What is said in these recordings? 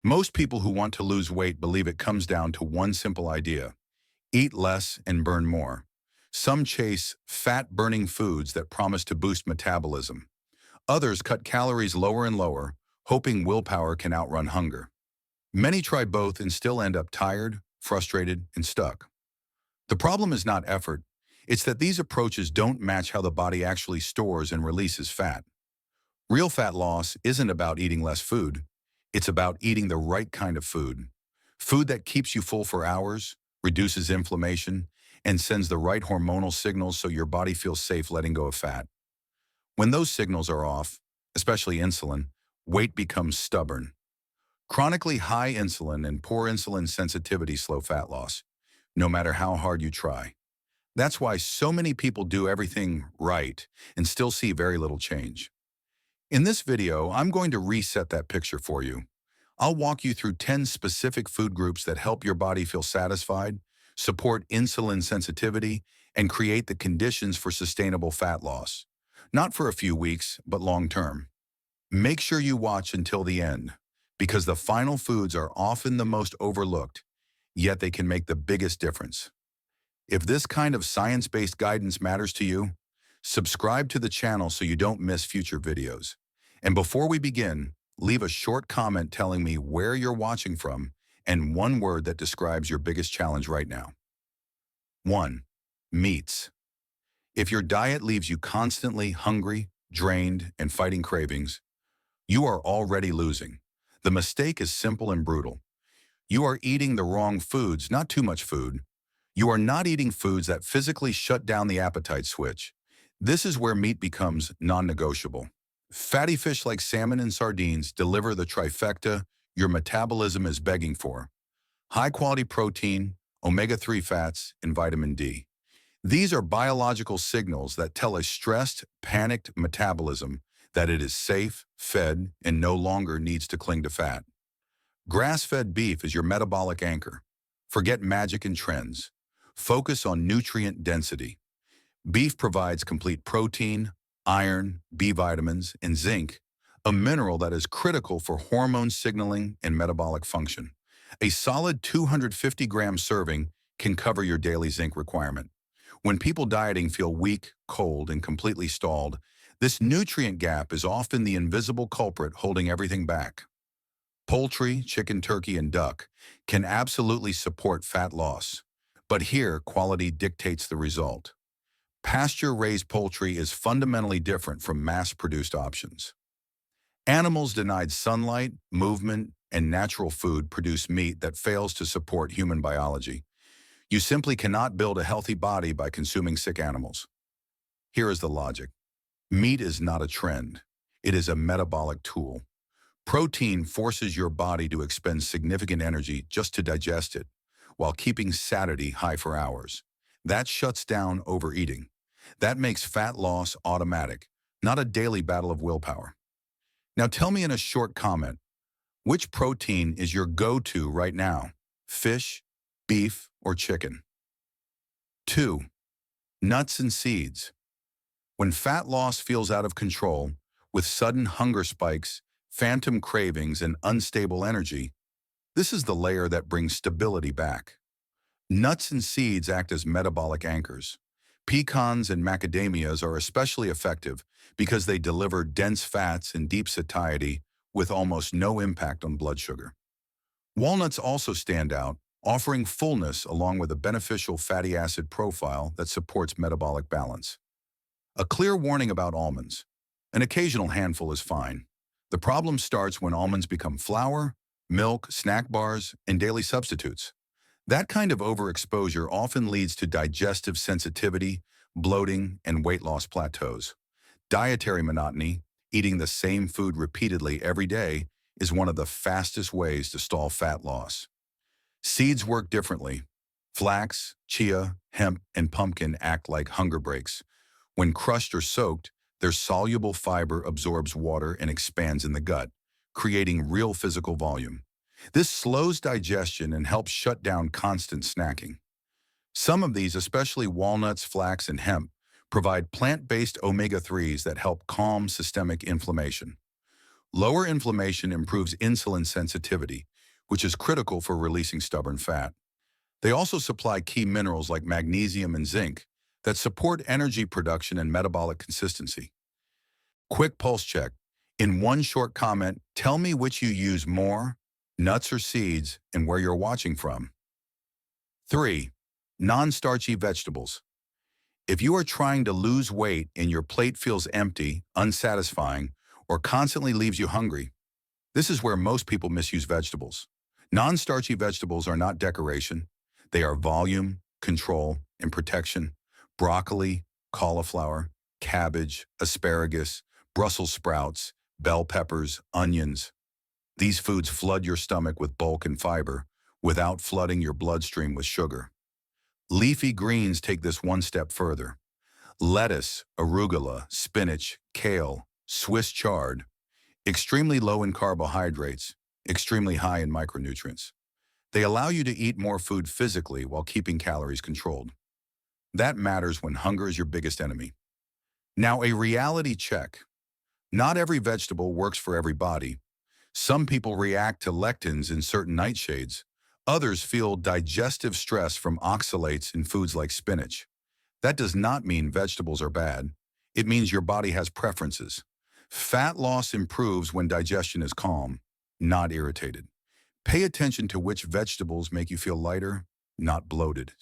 Most people who want to lose weight believe it comes down to one simple idea: eat less and burn more. Some chase fat-burning foods that promise to boost metabolism. Others cut calories lower and lower, hoping willpower can outrun hunger. Many try both and still end up tired, frustrated, and stuck. The problem is not effort. It's that these approaches don't match how the body actually stores and releases fat. Real fat loss isn't about eating less food. It's about eating the right kind of food. Food that keeps you full for hours, reduces inflammation, and sends the right hormonal signals so your body feels safe letting go of fat. When those signals are off, especially insulin, weight becomes stubborn. Chronically high insulin and poor insulin sensitivity slow fat loss, no matter how hard you try. That's why so many people do everything right and still see very little change. In this video, I'm going to reset that picture for you. I'll walk you through 10 specific food groups that help your body feel satisfied, support insulin sensitivity, and create the conditions for sustainable fat loss. Not for a few weeks, but long term. Make sure you watch until the end, because the final foods are often the most overlooked, yet they can make the biggest difference. If this kind of science-based guidance matters to you, subscribe to the channel so you don't miss future videos. And before we begin, leave a short comment telling me where you're watching from and one word that describes your biggest challenge right now. 1. Meats. If your diet leaves you constantly hungry, drained, and fighting cravings, you are already losing. The mistake is simple and brutal. You are eating the wrong foods, not too much food. You are not eating foods that physically shut down the appetite switch. This is where meat becomes non-negotiable. Fatty fish like salmon and sardines deliver the trifecta your metabolism is begging for: high-quality protein, omega-3 fats, and vitamin D. These are biological signals that tell a stressed, panicked metabolism that it is safe, fed, and no longer needs to cling to fat. Grass-fed beef is your metabolic anchor. Forget magic and trends. Focus on nutrient density. Beef provides complete protein, iron, B vitamins, and zinc, a mineral that is critical for hormone signaling and metabolic function. A solid 250-gram serving can cover your daily zinc requirement. When people dieting feel weak, cold, and completely stalled, this nutrient gap is often the invisible culprit holding everything back. Poultry, chicken, turkey, and duck can absolutely support fat loss, but here quality dictates the result. Pasture-raised poultry is fundamentally different from mass-produced options. Animals denied sunlight, movement, and natural food produce meat that fails to support human biology. You simply cannot build a healthy body by consuming sick animals. Here is the logic. Meat is not a trend. It is a metabolic tool. Protein forces your body to expend significant energy just to digest it, while keeping satiety high for hours. That shuts down overeating. That makes fat loss automatic, not a daily battle of willpower. Now tell me in a short comment, which protein is your go-to right now? Fish, beef, or chicken? 2. Nuts and seeds. When fat loss feels out of control, with sudden hunger spikes, phantom cravings, and unstable energy, this is the layer that brings stability back. Nuts and seeds act as metabolic anchors. Pecans and macadamias are especially effective because they deliver dense fats and deep satiety with almost no impact on blood sugar. Walnuts also stand out, offering fullness along with a beneficial fatty acid profile that supports metabolic balance. A clear warning about almonds. An occasional handful is fine. The problem starts when almonds become flour, milk, snack bars, and daily substitutes. That kind of overexposure often leads to digestive sensitivity, bloating, and weight loss plateaus. Dietary monotony, eating the same food repeatedly every day, is one of the fastest ways to stall fat loss. Seeds work differently. Flax, chia, hemp, and pumpkin act like hunger breaks. When crushed or soaked, their soluble fiber absorbs water and expands in the gut, creating real physical volume. This slows digestion and helps shut down constant snacking. Some of these, especially walnuts, flax, and hemp, provide plant-based omega-3s that help calm systemic inflammation. Lower inflammation improves insulin sensitivity, which is critical for releasing stubborn fat. They also supply key minerals like magnesium and zinc that support energy production and metabolic consistency. Quick pulse check. In one short comment, tell me which you use more, nuts or seeds, and where you're watching from. 3. Non-starchy vegetables. If you are trying to lose weight and your plate feels empty, unsatisfying, or constantly leaves you hungry, this is where most people misuse vegetables. Non-starchy vegetables are not decoration. They are volume, control, and protection. Broccoli, cauliflower, cabbage, asparagus, Brussels sprouts, bell peppers, onions. These foods flood your stomach with bulk and fiber without flooding your bloodstream with sugar. Leafy greens take this one step further. Lettuce, arugula, spinach, kale, Swiss chard, extremely low in carbohydrates, extremely high in micronutrients. They allow you to eat more food physically while keeping calories controlled. That matters when hunger is your biggest enemy. Now, a reality check. Not every vegetable works for every body. Some people react to lectins in certain nightshades. Others feel digestive stress from oxalates in foods like spinach. That does not mean vegetables are bad. It means your body has preferences. Fat loss improves when digestion is calm, not irritated. Pay attention to which vegetables make you feel lighter, not bloated.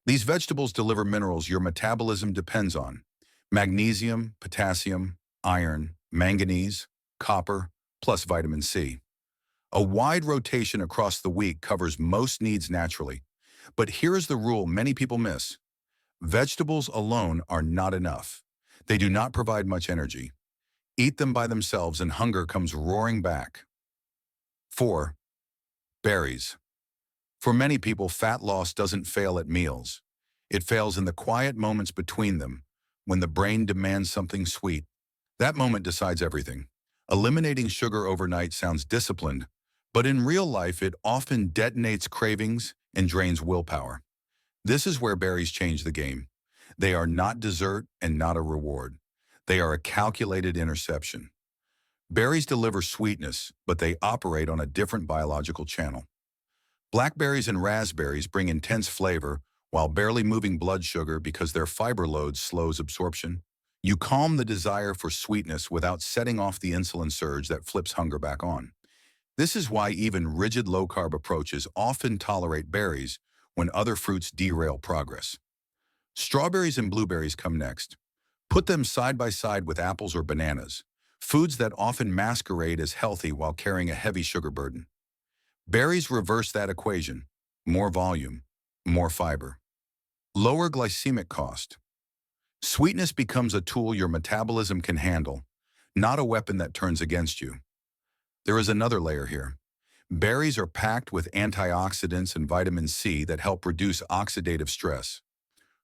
These vegetables deliver minerals your metabolism depends on: magnesium, potassium, iron, manganese, copper, plus vitamin C. A wide rotation across the week covers most needs naturally. But here is the rule many people miss. Vegetables alone are not enough. They do not provide much energy. Eat them by themselves and hunger comes roaring back. 4. Berries. For many people, fat loss doesn't fail at meals. It fails in the quiet moments between them, when the brain demands something sweet. That moment decides everything. Eliminating sugar overnight sounds disciplined, but in real life it often detonates cravings and drains willpower. This is where berries change the game. They are not dessert and not a reward. They are a calculated interception. Berries deliver sweetness, but they operate on a different biological channel. Blackberries and raspberries bring intense flavor while barely moving blood sugar because their fiber load slows absorption. You calm the desire for sweetness without setting off the insulin surge that flips hunger back on. This is why even rigid low-carb approaches often tolerate berries when other fruits derail progress. Strawberries and blueberries come next. Put them side by side with apples or bananas, foods that often masquerade as healthy while carrying a heavy sugar burden. Berries reverse that equation: more volume, more fiber. Lower glycemic cost. Sweetness becomes a tool your metabolism can handle, not a weapon that turns against you. There is another layer here. Berries are packed with antioxidants and vitamin C that help reduce oxidative stress.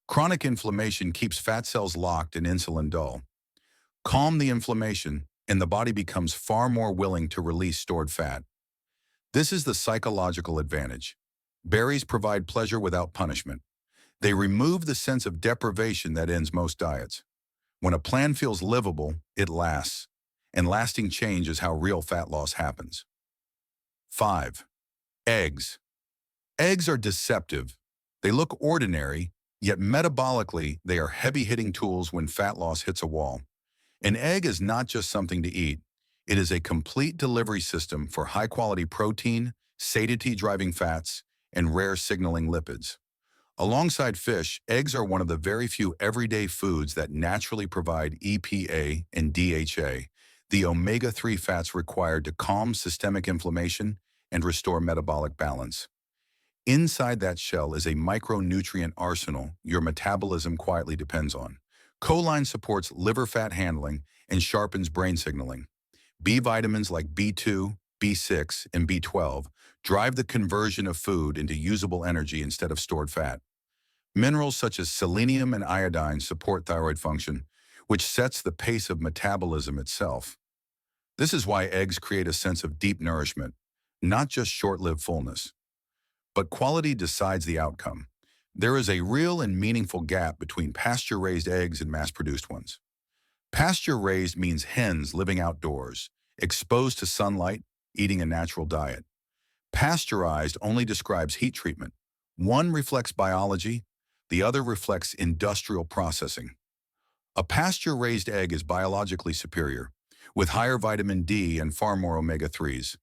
Chronic inflammation keeps fat cells locked and insulin dull. Calm the inflammation, and the body becomes far more willing to release stored fat. This is the psychological advantage. Berries provide pleasure without punishment. They remove the sense of deprivation that ends most diets. When a plan feels livable, it lasts. And lasting change is how real fat loss happens. 5. Eggs. Eggs are deceptive. They look ordinary, yet metabolically, they are heavy-hitting tools when fat loss hits a wall. An egg is not just something to eat. It is a complete delivery system for high-quality protein, satiety-driving fats, and rare signaling lipids. Alongside fish, eggs are one of the very few everyday foods that naturally provide EPA and DHA, the omega-3 fats required to calm systemic inflammation and restore metabolic balance. Inside that shell is a micronutrient arsenal your metabolism quietly depends on. Choline supports liver fat handling and sharpens brain signaling. B vitamins like B2, B6, and B12 drive the conversion of food into usable energy instead of stored fat. Minerals such as selenium and iodine support thyroid function, which sets the pace of metabolism itself. This is why eggs create a sense of deep nourishment, not just short-lived fullness. But quality decides the outcome. There is a real and meaningful gap between pasture-raised eggs and mass-produced ones. Pasture-raised means hens living outdoors, exposed to sunlight, eating a natural diet. Pasteurized only describes heat treatment. One reflects biology, the other reflects industrial processing. A pasture-raised egg is biologically superior, with higher vitamin D and far more omega-3s.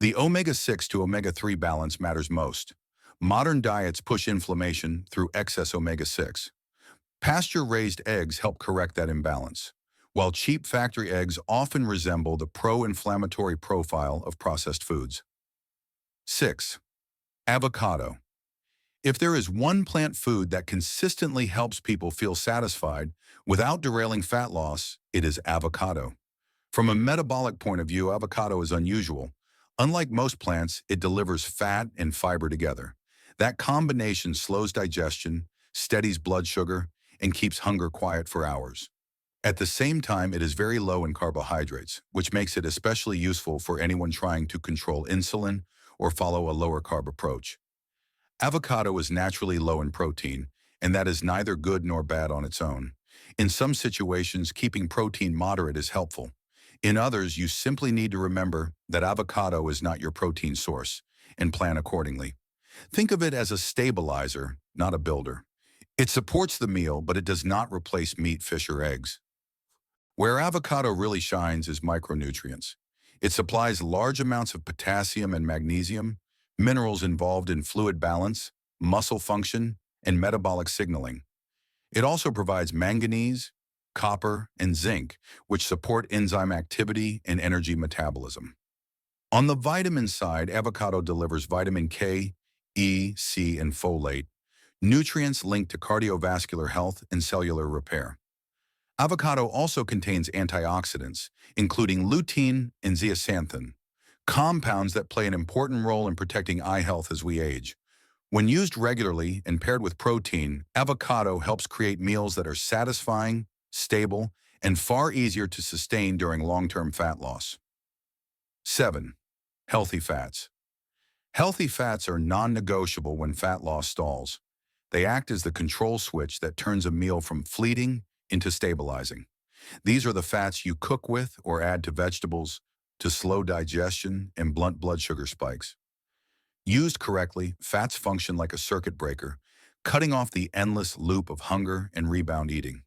The omega-6 to omega-3 balance matters most. Modern diets push inflammation through excess omega-6. Pasture-raised eggs help correct that imbalance, while cheap factory eggs often resemble the pro-inflammatory profile of processed foods. 6. Avocado. If there is one plant food that consistently helps people feel satisfied without derailing fat loss, it is avocado. From a metabolic point of view, avocado is unusual. Unlike most plants, it delivers fat and fiber together. That combination slows digestion, steadies blood sugar, and keeps hunger quiet for hours. At the same time, it is very low in carbohydrates, which makes it especially useful for anyone trying to control insulin or follow a lower carb approach. Avocado is naturally low in protein, and that is neither good nor bad on its own. In some situations, keeping protein moderate is helpful. In others, you simply need to remember that avocado is not your protein source, and plan accordingly. Think of it as a stabilizer, not a builder. It supports the meal, but it does not replace meat, fish, or eggs. Where avocado really shines is micronutrients. It supplies large amounts of potassium and magnesium, minerals involved in fluid balance, muscle function, and metabolic signaling. It also provides manganese, copper, and zinc, which support enzyme activity and energy metabolism. On the vitamin side, avocado delivers vitamin K, E, C, and folate, nutrients linked to cardiovascular health and cellular repair. Avocado also contains antioxidants, including lutein and zeaxanthin, compounds that play an important role in protecting eye health as we age. When used regularly and paired with protein, avocado helps create meals that are satisfying, stable, and far easier to sustain during long-term fat loss. 7. Healthy fats. Healthy fats are non-negotiable when fat loss stalls. They act as the control switch that turns a meal from fleeting into stabilizing. These are the fats you cook with or add to vegetables to slow digestion and blunt blood sugar spikes. Used correctly, fats function like a circuit breaker, cutting off the endless loop of hunger and rebound eating.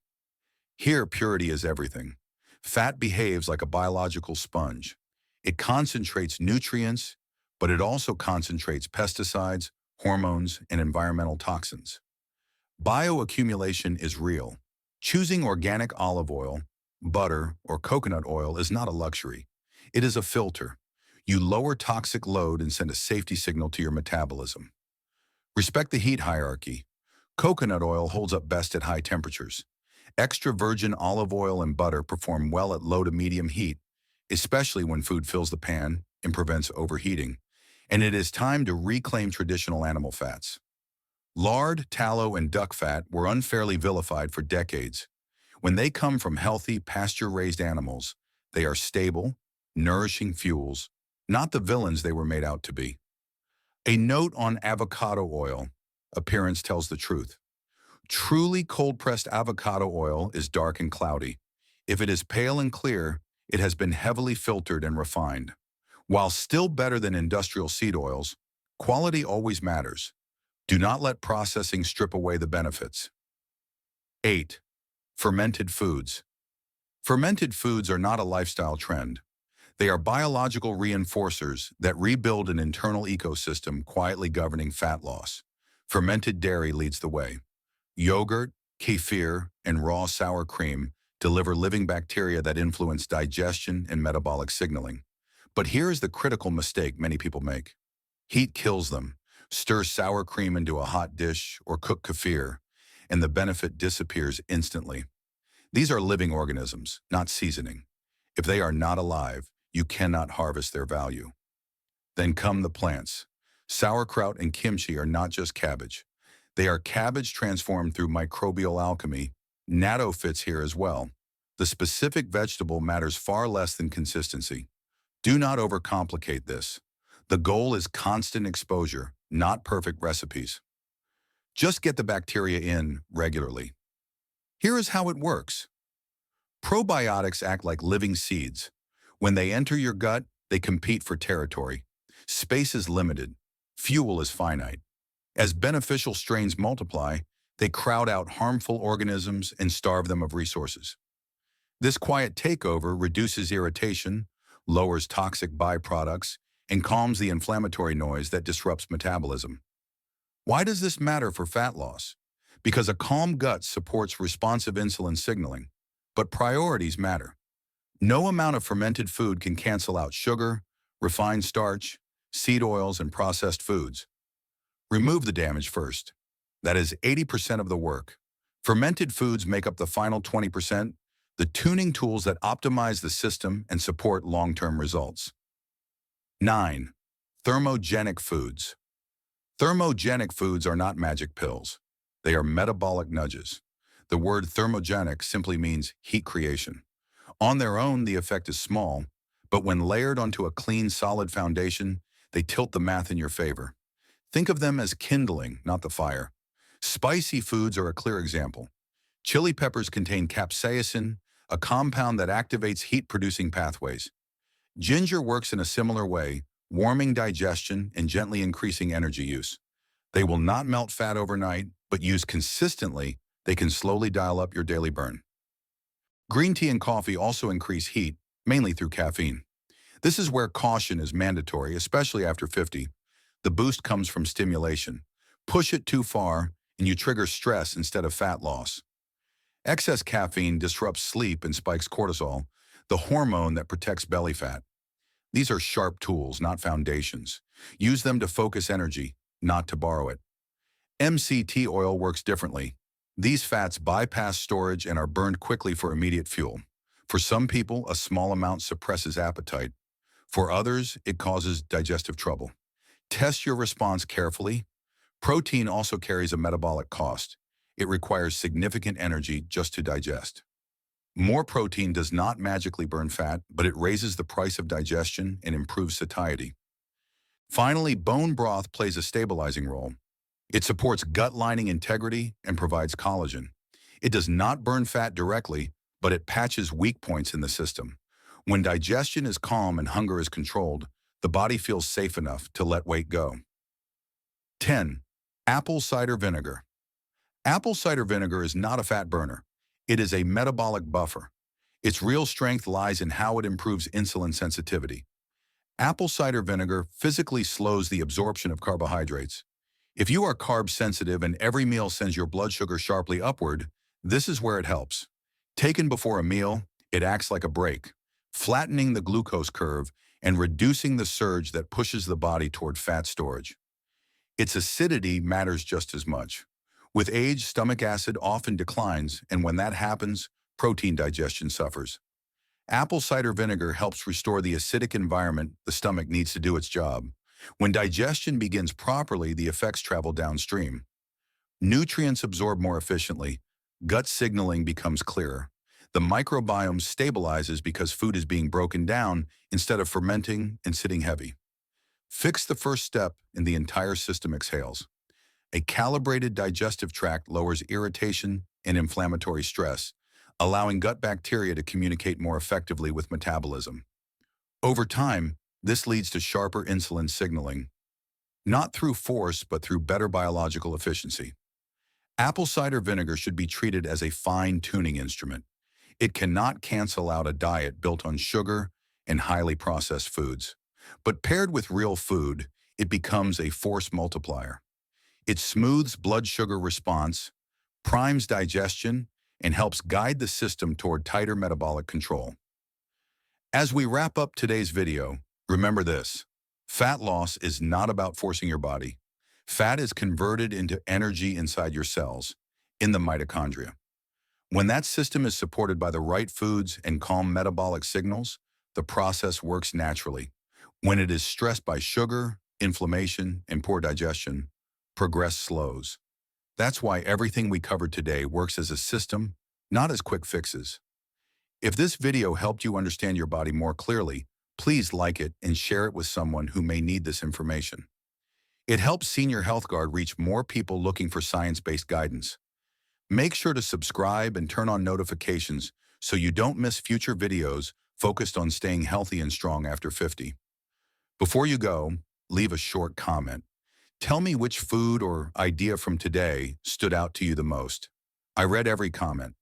Here, purity is everything. Fat behaves like a biological sponge. It concentrates nutrients, but it also concentrates pesticides, hormones, and environmental toxins. Bioaccumulation is real. Choosing organic olive oil, butter, or coconut oil is not a luxury. It is a filter. You lower toxic load and send a safety signal to your metabolism. Respect the heat hierarchy. Coconut oil holds up best at high temperatures. Extra virgin olive oil and butter perform well at low to medium heat, especially when food fills the pan and prevents overheating. And it is time to reclaim traditional animal fats. Lard, tallow, and duck fat were unfairly vilified for decades. When they come from healthy, pasture-raised animals, they are stable, nourishing fuels, not the villains they were made out to be. A note on avocado oil. Appearance tells the truth. Truly cold-pressed avocado oil is dark and cloudy. If it is pale and clear, it has been heavily filtered and refined. While still better than industrial seed oils, quality always matters. Do not let processing strip away the benefits. 8. Fermented foods. Fermented foods are not a lifestyle trend. They are biological reinforcers that rebuild an internal ecosystem quietly governing fat loss. Fermented dairy leads the way. Yogurt, kefir, and raw sour cream deliver living bacteria that influence digestion and metabolic signaling. But here is the critical mistake many people make. Heat kills them. Stir sour cream into a hot dish or cook kefir, and the benefit disappears instantly. These are living organisms, not seasoning. If they are not alive, you cannot harvest their value. Then come the plants. Sauerkraut and kimchi are not just cabbage. They are cabbage transformed through microbial alchemy. Natto fits here as well. The specific vegetable matters far less than consistency. Do not overcomplicate this. The goal is constant exposure, not perfect recipes. Just get the bacteria in regularly. Here is how it works. Probiotics act like living seeds. When they enter your gut, they compete for territory. Space is limited. Fuel is finite. As beneficial strains multiply, they crowd out harmful organisms and starve them of resources. This quiet takeover reduces irritation, lowers toxic byproducts, and calms the inflammatory noise that disrupts metabolism. Why does this matter for fat loss? Because a calm gut supports responsive insulin signaling, but priorities matter. No amount of fermented food can cancel out sugar, refined starch, seed oils, and processed foods. Remove the damage first. That is 80% of the work. Fermented foods make up the final 20%, the tuning tools that optimize the system and support long-term results. 9. Thermogenic foods. Thermogenic foods are not magic pills. They are metabolic nudges. The word thermogenic simply means heat creation. On their own, the effect is small, but when layered onto a clean, solid foundation, they tilt the math in your favor. Think of them as kindling, not the fire. Spicy foods are a clear example. Chili peppers contain capsaicin, a compound that activates heat-producing pathways. Ginger works in a similar way, warming digestion and gently increasing energy use. They will not melt fat overnight, but used consistently, they can slowly dial up your daily burn. Green tea and coffee also increase heat, mainly through caffeine. This is where caution is mandatory, especially after 50. The boost comes from stimulation. Push it too far, and you trigger stress instead of fat loss. Excess caffeine disrupts sleep and spikes cortisol, the hormone that protects belly fat. These are sharp tools, not foundations. Use them to focus energy, not to borrow it. MCT oil works differently. These fats bypass storage and are burned quickly for immediate fuel. For some people, a small amount suppresses appetite. For others, it causes digestive trouble. Test your response carefully. Protein also carries a metabolic cost. It requires significant energy just to digest. More protein does not magically burn fat, but it raises the price of digestion and improves satiety. Finally, bone broth plays a stabilizing role. It supports gut lining integrity and provides collagen. It does not burn fat directly, but it patches weak points in the system. When digestion is calm and hunger is controlled, the body feels safe enough to let weight go. 10. Apple cider vinegar. Apple cider vinegar is not a fat burner. It is a metabolic buffer. Its real strength lies in how it improves insulin sensitivity. Apple cider vinegar physically slows the absorption of carbohydrates. If you are carb sensitive and every meal sends your blood sugar sharply upward, this is where it helps. Taken before a meal, it acts like a brake, flattening the glucose curve and reducing the surge that pushes the body toward fat storage. Its acidity matters just as much. With age, stomach acid often declines, and when that happens, protein digestion suffers. Apple cider vinegar helps restore the acidic environment the stomach needs to do its job. When digestion begins properly, the effects travel downstream. Nutrients absorb more efficiently. Gut signaling becomes clearer. The microbiome stabilizes because food is being broken down instead of fermenting and sitting heavy. Fix the first step and the entire system exhales. A calibrated digestive tract lowers irritation and inflammatory stress, allowing gut bacteria to communicate more effectively with metabolism. Over time, this leads to sharper insulin signaling, not through force but through better biological efficiency. Apple cider vinegar should be treated as a fine-tuning instrument. It cannot cancel out a diet built on sugar and highly processed foods. But paired with real food, it becomes a force multiplier. It smooths blood sugar response, primes digestion, and helps guide the system toward tighter metabolic control. As we wrap up today's video, remember this: fat loss is not about forcing your body. Fat is converted into energy inside your cells, in the mitochondria. When that system is supported by the right foods and calm metabolic signals, the process works naturally. When it is stressed by sugar, inflammation, and poor digestion, progress slows. That's why everything we covered today works as a system, not as quick fixes. If this video helped you understand your body more clearly, please like it and share it with someone who may need this information. It helps Senior Health Guard reach more people looking for science-based guidance. Make sure to subscribe and turn on notifications so you don't miss future videos focused on staying healthy and strong after 50. Before you go, leave a short comment. Tell me which food or idea from today stood out to you the most. I read every comment.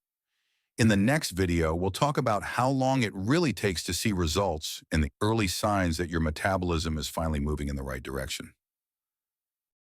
In the next video, we'll talk about how long it really takes to see results and the early signs that your metabolism is finally moving in the right direction.